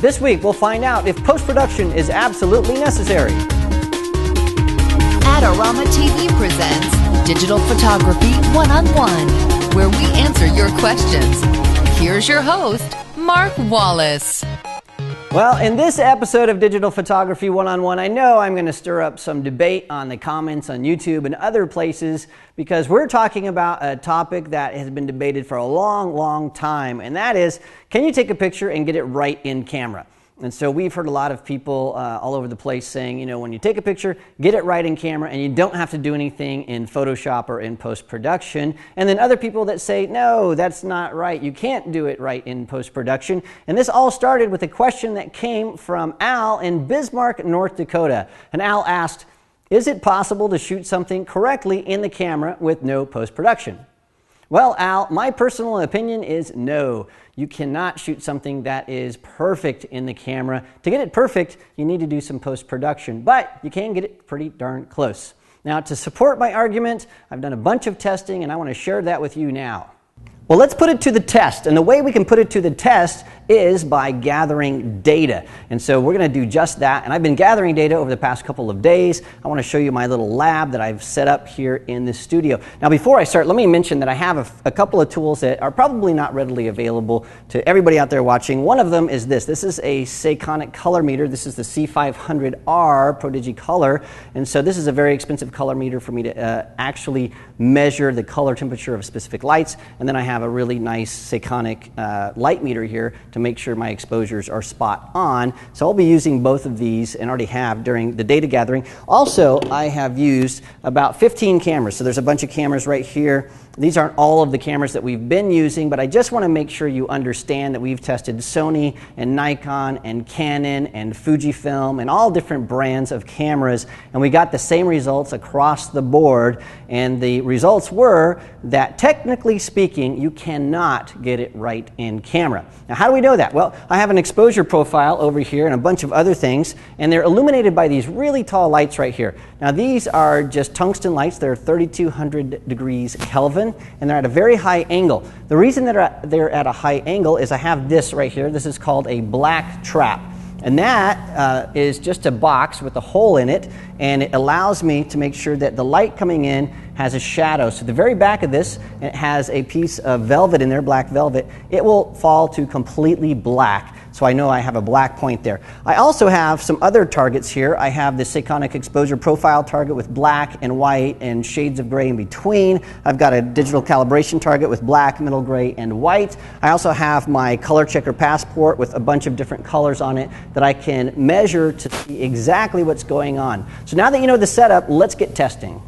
This week, we'll find out if post-production is absolutely necessary. AdoramaTV presents Digital Photography One-on-One, where we answer your questions. Here's your host, Mark Wallace. Well, in this episode of Digital Photography One-on-One, I know I'm going to stir up some debate on the comments on YouTube and other places because we're talking about a topic that has been debated for a long time, and that is, can you take a picture and get it right in camera? And so we've heard a lot of people all over the place saying, you know, when you take a picture, get it right in camera and you don't have to do anything in Photoshop or in post-production. And then other people that say, no, that's not right. You can't do it right in post-production. And this all started with a question that came from Al in Bismarck, North Dakota. And Al asked, is it possible to shoot something correctly in the camera with no post-production? Well, Al, my personal opinion is no. You cannot shoot something that is perfect in the camera. To get it perfect, you need to do some post-production, but you can get it pretty darn close. Now, to support my argument, I've done a bunch of testing, and I want to share that with you now. Well, let's put it to the test, and the way we can put it to the test is by gathering data. And so we're going to do just that, and I've been gathering data over the past couple of days. I want to show you my little lab that I've set up here in the studio. Now, before I start, let me mention that I have a couple of tools that are probably not readily available to everybody out there watching. One of them is this. This is a Seikonic color meter. This is the C500R Prodigy Color, and so this is a very expensive color meter for me to actually measure the color temperature of specific lights, and then I have a really nice Seikonic light meter here to make sure my exposures are spot on. So I'll be using both of these and already have during the data gathering. Also, I have used about 15 cameras. So there's a bunch of cameras right here. These aren't all of the cameras that we've been using, but I just want to make sure you understand that we've tested Sony and Nikon and Canon and Fujifilm and all different brands of cameras, and we got the same results across the board. And the results were that technically speaking, you cannot get it right in camera. Now, how do we know that? Well, I have an exposure profile over here and a bunch of other things, and they're illuminated by these really tall lights right here. Now, these are just tungsten lights. They're 3200 degrees Kelvin, and they're at a very high angle. The reason that they're at a high angle is I have this right here. This is called a black trap. And that is just a box with a hole in it, and it allows me to make sure that the light coming in has a shadow. So the very back of this, it has a piece of velvet in there, black velvet. It will fall to completely black, so I know I have a black point there. I also have some other targets here. I have the Seikonic exposure profile target with black and white and shades of gray in between. I've got a digital calibration target with black, middle gray, and white. I also have my color checker passport with a bunch of different colors on it that I can measure to see exactly what's going on. So now that you know the setup, let's get testing.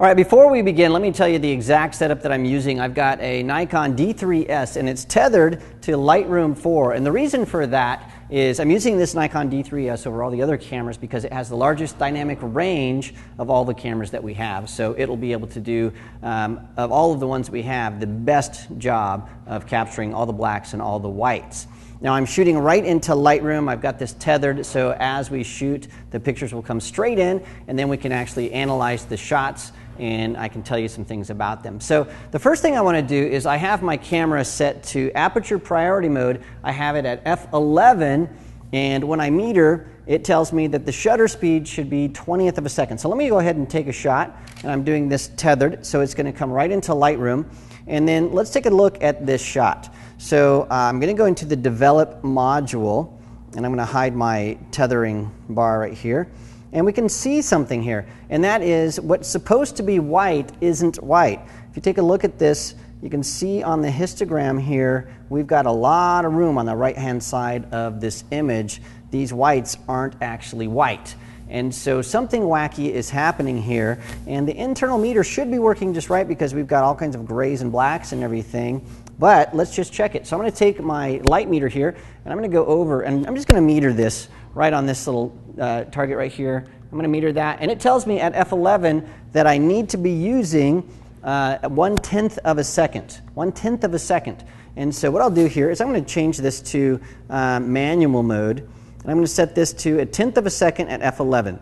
All right, before we begin, let me tell you the exact setup that I'm using. I've got a Nikon D3S, and it's tethered to Lightroom 4. And the reason for that is I'm using this Nikon D3S over all the other cameras because it has the largest dynamic range of all the cameras that we have. So it'll be able to do, of all of the ones we have, the best job of capturing all the blacks and all the whites. Now, I'm shooting right into Lightroom. I've got this tethered, so as we shoot, the pictures will come straight in, and then we can actually analyze the shots, and I can tell you some things about them. So the first thing I want to do is I have my camera set to aperture priority mode. I have it at f11, and when I meter, it tells me that the shutter speed should be 20th of a second. So let me go ahead and take a shot, and I'm doing this tethered, so it's going to come right into Lightroom. And then let's take a look at this shot. So I'm going to go into the develop module, and I'm going to hide my tethering bar right here. And we can see something here, and that is what's supposed to be white isn't white. If you take a look at this, you can see on the histogram here, we've got a lot of room on the right-hand side of this image. These whites aren't actually white. And so something wacky is happening here, and the internal meter should be working just right because we've got all kinds of grays and blacks and everything. But let's just check it. So I'm going to take my light meter here, and I'm going to go over, and I'm just going to meter this right on this little target right here. I'm going to meter that, and it tells me at f11 that I need to be using 1/10 of a second. 1/10 of a second. And so what I'll do here is I'm going to change this to manual mode. And I'm going to set this to 1/10 of a second at f11.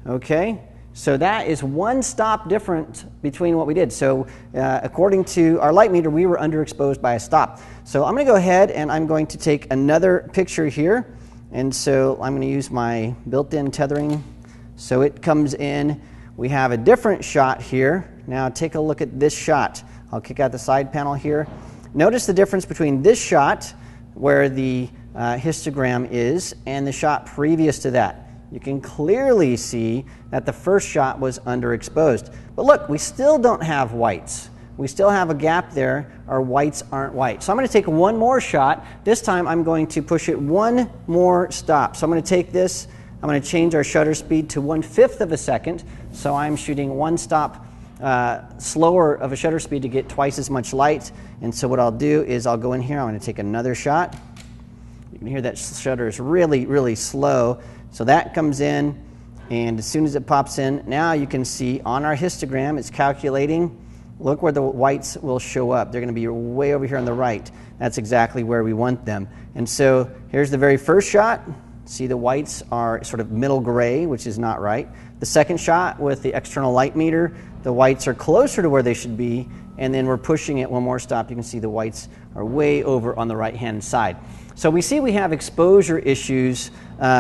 Okay? So that is one stop difference between what we did. So according to our light meter, we were underexposed by a stop. So I'm going to go ahead and I'm going to take another picture here. And so I'm going to use my built-in tethering. So it comes in. We have a different shot here. Now take a look at this shot. I'll kick out the side panel here. Notice the difference between this shot, where the histogram is, and the shot previous to that. You can clearly see that the first shot was underexposed. But look, we still don't have whites. We still have a gap there. Our whites aren't white. So I'm going to take one more shot. This time I'm going to push it one more stop. So I'm going to take this, I'm going to change our shutter speed to 1/5 of a second. So I'm shooting one stop slower of a shutter speed to get twice as much light. And so what I'll do is I'll go in here, I'm going to take another shot. You can hear that shutter is really, really slow. So that comes in, and as soon as it pops in, now you can see on our histogram, it's calculating. Look where the whites will show up. They're going to be way over here on the right. That's exactly where we want them. And so here's the very first shot. See, the whites are sort of middle gray, which is not right. The second shot with the external light meter, the whites are closer to where they should be, and then we're pushing it one more stop. You can see the whites are way over on the right-hand side. So we see we have exposure issues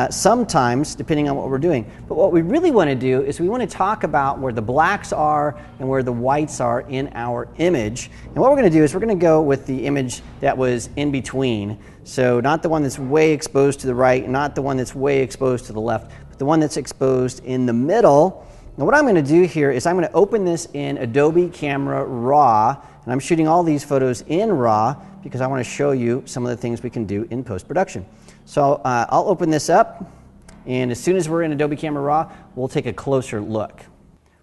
sometimes, depending on what we're doing. But what we really want to do is we want to talk about where the blacks are and where the whites are in our image. And what we're going to do is we're going to go with the image that was in between. So not the one that's way exposed to the right, not the one that's way exposed to the left, but the one that's exposed in the middle. Now what I'm going to do here is I'm going to open this in Adobe Camera Raw, and I'm shooting all these photos in RAW because I want to show you some of the things we can do in post-production. So I'll open this up, and as soon as we're in Adobe Camera Raw, we'll take a closer look.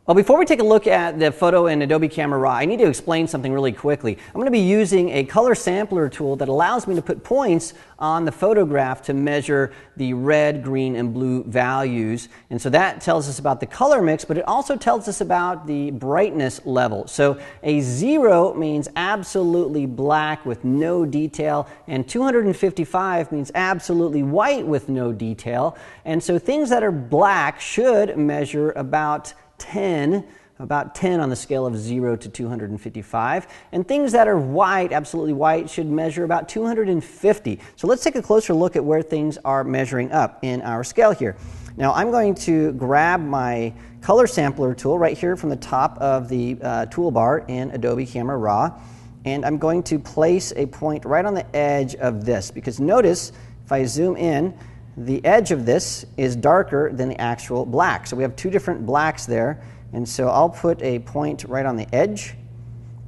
Well, before we take a look at the photo in Adobe Camera Raw, I need to explain something really quickly. I'm going to be using a color sampler tool that allows me to put points on the photograph to measure the red, green, and blue values. And so that tells us about the color mix, but it also tells us about the brightness level. So a 0 means absolutely black with no detail, and 255 means absolutely white with no detail. And so things that are black should measure about 10 on the scale of 0 to 255, and things that are white, absolutely white, should measure about 250. So let's take a closer look at where things are measuring up in our scale here. Now I'm going to grab my color sampler tool right here from the top of the toolbar in Adobe Camera Raw, and I'm going to place a point right on the edge of this, because notice if I zoom in, the edge of this is darker than the actual black. So we have two different blacks there. And so I'll put a point right on the edge,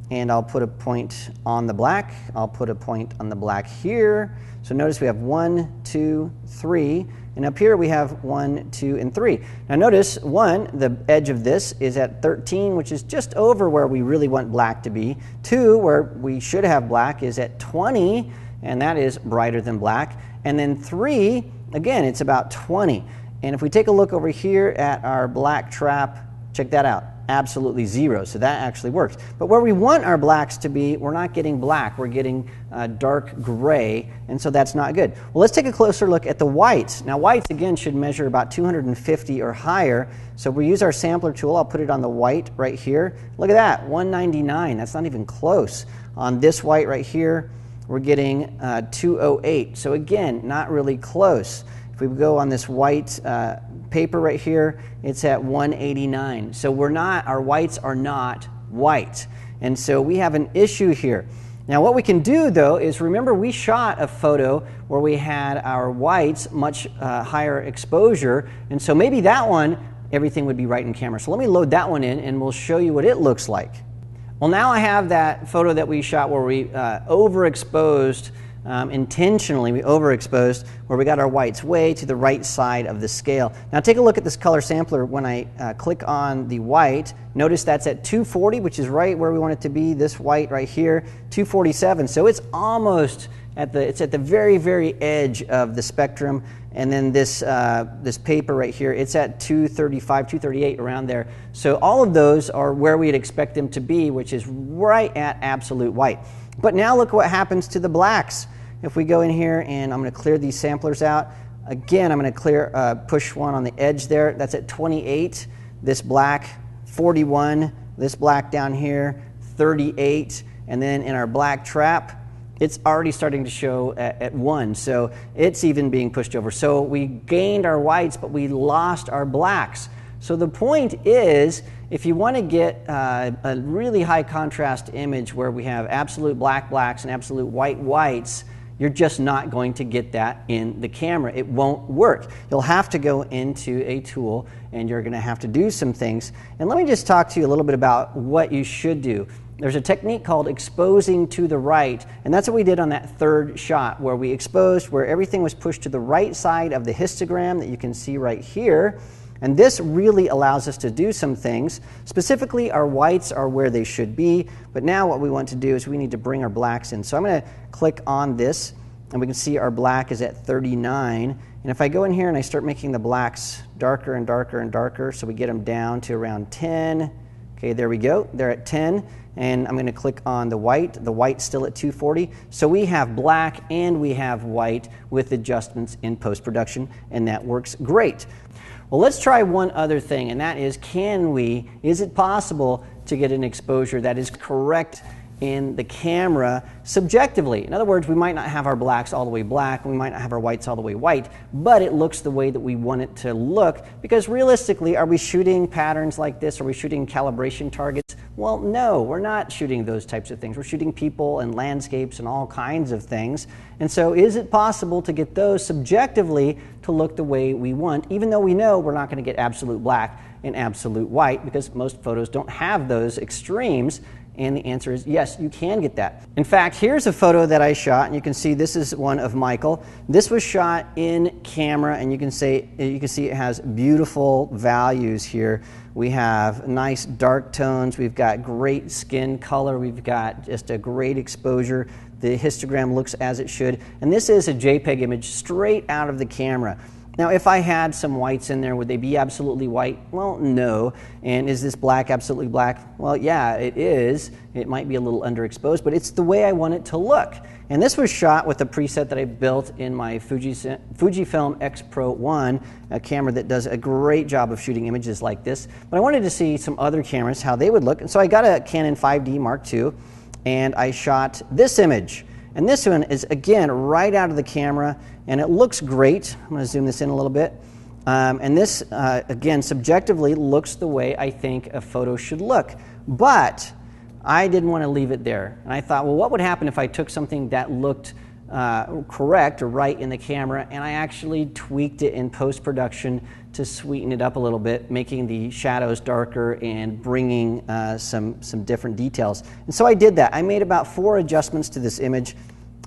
and I'll put a point on the black. I'll put a point on the black here. So notice we have 1, 2, 3. And up here we have 1, 2, and 3. Now notice, 1, the edge of this is at 13, which is just over where we really want black to be. 2, where we should have black, is at 20, and that is brighter than black. And then 3, again, it's about 20. And if we take a look over here at our black trap, check that out, absolutely 0. So that actually works. But where we want our blacks to be, we're not getting black, we're getting dark gray, and so that's not good. Well, let's take a closer look at the whites. Now whites, again, should measure about 250 or higher. So we use our sampler tool. I'll put it on the white right here. Look at that, 199. That's not even close. On this white right here, we're getting 208. So again, not really close. If we go on this white paper right here, it's at 189. So our whites are not white. And so we have an issue here. Now what we can do though is, remember we shot a photo where we had our whites much higher exposure, and so maybe that one, everything would be right in camera. So let me load that one in and we'll show you what it looks like. Well, now I have that photo that we shot where we overexposed, intentionally we overexposed, where we got our whites way to the right side of the scale. Now take a look at this color sampler. When I click on the white, notice that's at 240, which is right where we want it to be, this white right here, 247. So it's almost at the very, very edge of the spectrum. And then this paper right here, it's at 235, 238, around there. So all of those are where we'd expect them to be, which is right at absolute white. But now look what happens to the blacks. If we go in here and I'm going to clear these samplers out, again I'm going to push one on the edge there. That's at 28. This black, 41. This black down here, 38. And then in our black trap, it's already starting to show at 1, so it's even being pushed over. So we gained our whites, but we lost our blacks. So the point is, if you want to get a really high contrast image where we have absolute blacks and absolute whites, you're just not going to get that in the camera. It won't work. You'll have to go into a tool and you're going to have to do some things. And let me just talk to you a little bit about what you should do. There's a technique called exposing to the right, and that's what we did on that third shot, where we exposed where everything was pushed to the right side of the histogram that you can see right here. And this really allows us to do some things. Specifically, our whites are where they should be, but now what we want to do is we need to bring our blacks in. So I'm going to click on this, and we can see our black is at 39. And if I go in here and I start making the blacks darker and darker and darker, so we get them down to around 10. Okay, there we go. They're at 10. And I'm going to click on the white. The white's still at 240. So we have black and we have white with adjustments in post-production, and that works great. Well, let's try one other thing, and that is, is it possible to get an exposure that is correct in the camera subjectively? In other words, we might not have our blacks all the way black, we might not have our whites all the way white, but it looks the way that we want it to look, because realistically, are we shooting patterns like this? Are we shooting calibration targets? Well, no, we're not shooting those types of things. We're shooting people and landscapes and all kinds of things. And so is it possible to get those subjectively to look the way we want, even though we know we're not going to get absolute black and absolute white, because most photos don't have those extremes? And the answer is yes, you can get that. In fact, here's a photo that I shot, and you can see this is one of Michael. This was shot in camera, and you can see it has beautiful values here. We have nice dark tones, we've got great skin color, we've got just a great exposure. The histogram looks as it should, and this is a JPEG image straight out of the camera. Now, if I had some whites in there, would they be absolutely white? Well, no. And is this black absolutely black? Well, yeah, it is. It might be a little underexposed, but it's the way I want it to look. And this was shot with a preset that I built in my Fujifilm X Pro 1, a camera that does a great job of shooting images like this. But I wanted to see some other cameras, how they would look. And so I got a Canon 5D Mark II, and I shot this image. And this one is, again, right out of the camera, and it looks great. I'm going to zoom this in a little bit. And this, again, subjectively looks the way I think a photo should look. But I didn't want to leave it there. And I thought, well, what would happen if I took something that looked correct or right in the camera, and I actually tweaked it in post-production to sweeten it up a little bit, making the shadows darker and bringing some different details. And so I did that. I made about 4 adjustments to this image,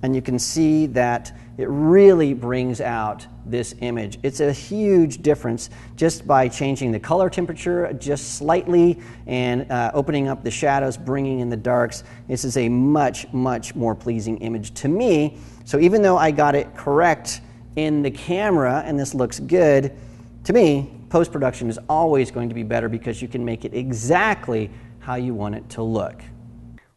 and you can see that it really brings out this image. It's a huge difference just by changing the color temperature just slightly and opening up the shadows, bringing in the darks. This is a much, much more pleasing image to me. So even though I got it correct in the camera and this looks good, to me, post-production is always going to be better because you can make it exactly how you want it to look.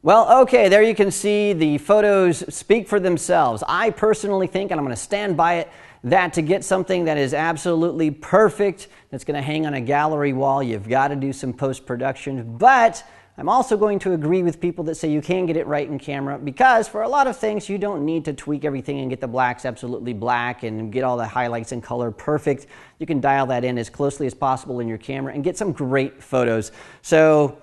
Well, okay, there you can see the photos speak for themselves. I personally think, and I'm going to stand by it, that to get something that is absolutely perfect, that's going to hang on a gallery wall, you've got to do some post-production. But I'm also going to agree with people that say you can get it right in camera, because for a lot of things you don't need to tweak everything and get the blacks absolutely black and get all the highlights and color perfect. You can dial that in as closely as possible in your camera and get some great photos. So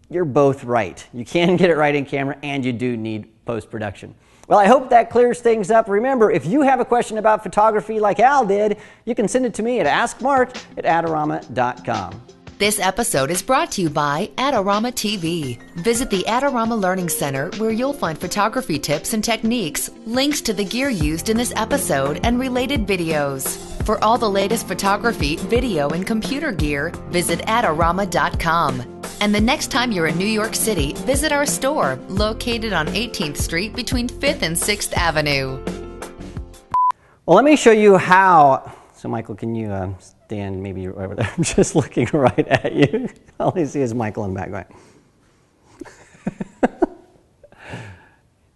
you're both right. You can get it right in camera, and you do need post-production. Well, I hope that clears things up. Remember, if you have a question about photography like Al did, you can send it to me at AskMark@Adorama.com. This episode is brought to you by AdoramaTV. Visit the Adorama Learning Center, where you'll find photography tips and techniques, links to the gear used in this episode, and related videos. For all the latest photography, video, and computer gear, visit Adorama.com. And the next time you're in New York City, visit our store, located on 18th Street between 5th and 6th Avenue. Well, let me show you how. So, Michael, can you stand maybe over there? I'm just looking right at you. All I see is Michael in the background.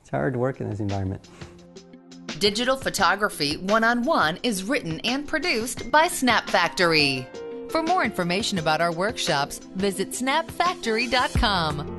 It's hard to work in this environment. Digital Photography One-on-One is written and produced by Snap Factory. For more information about our workshops, visit snapfactory.com.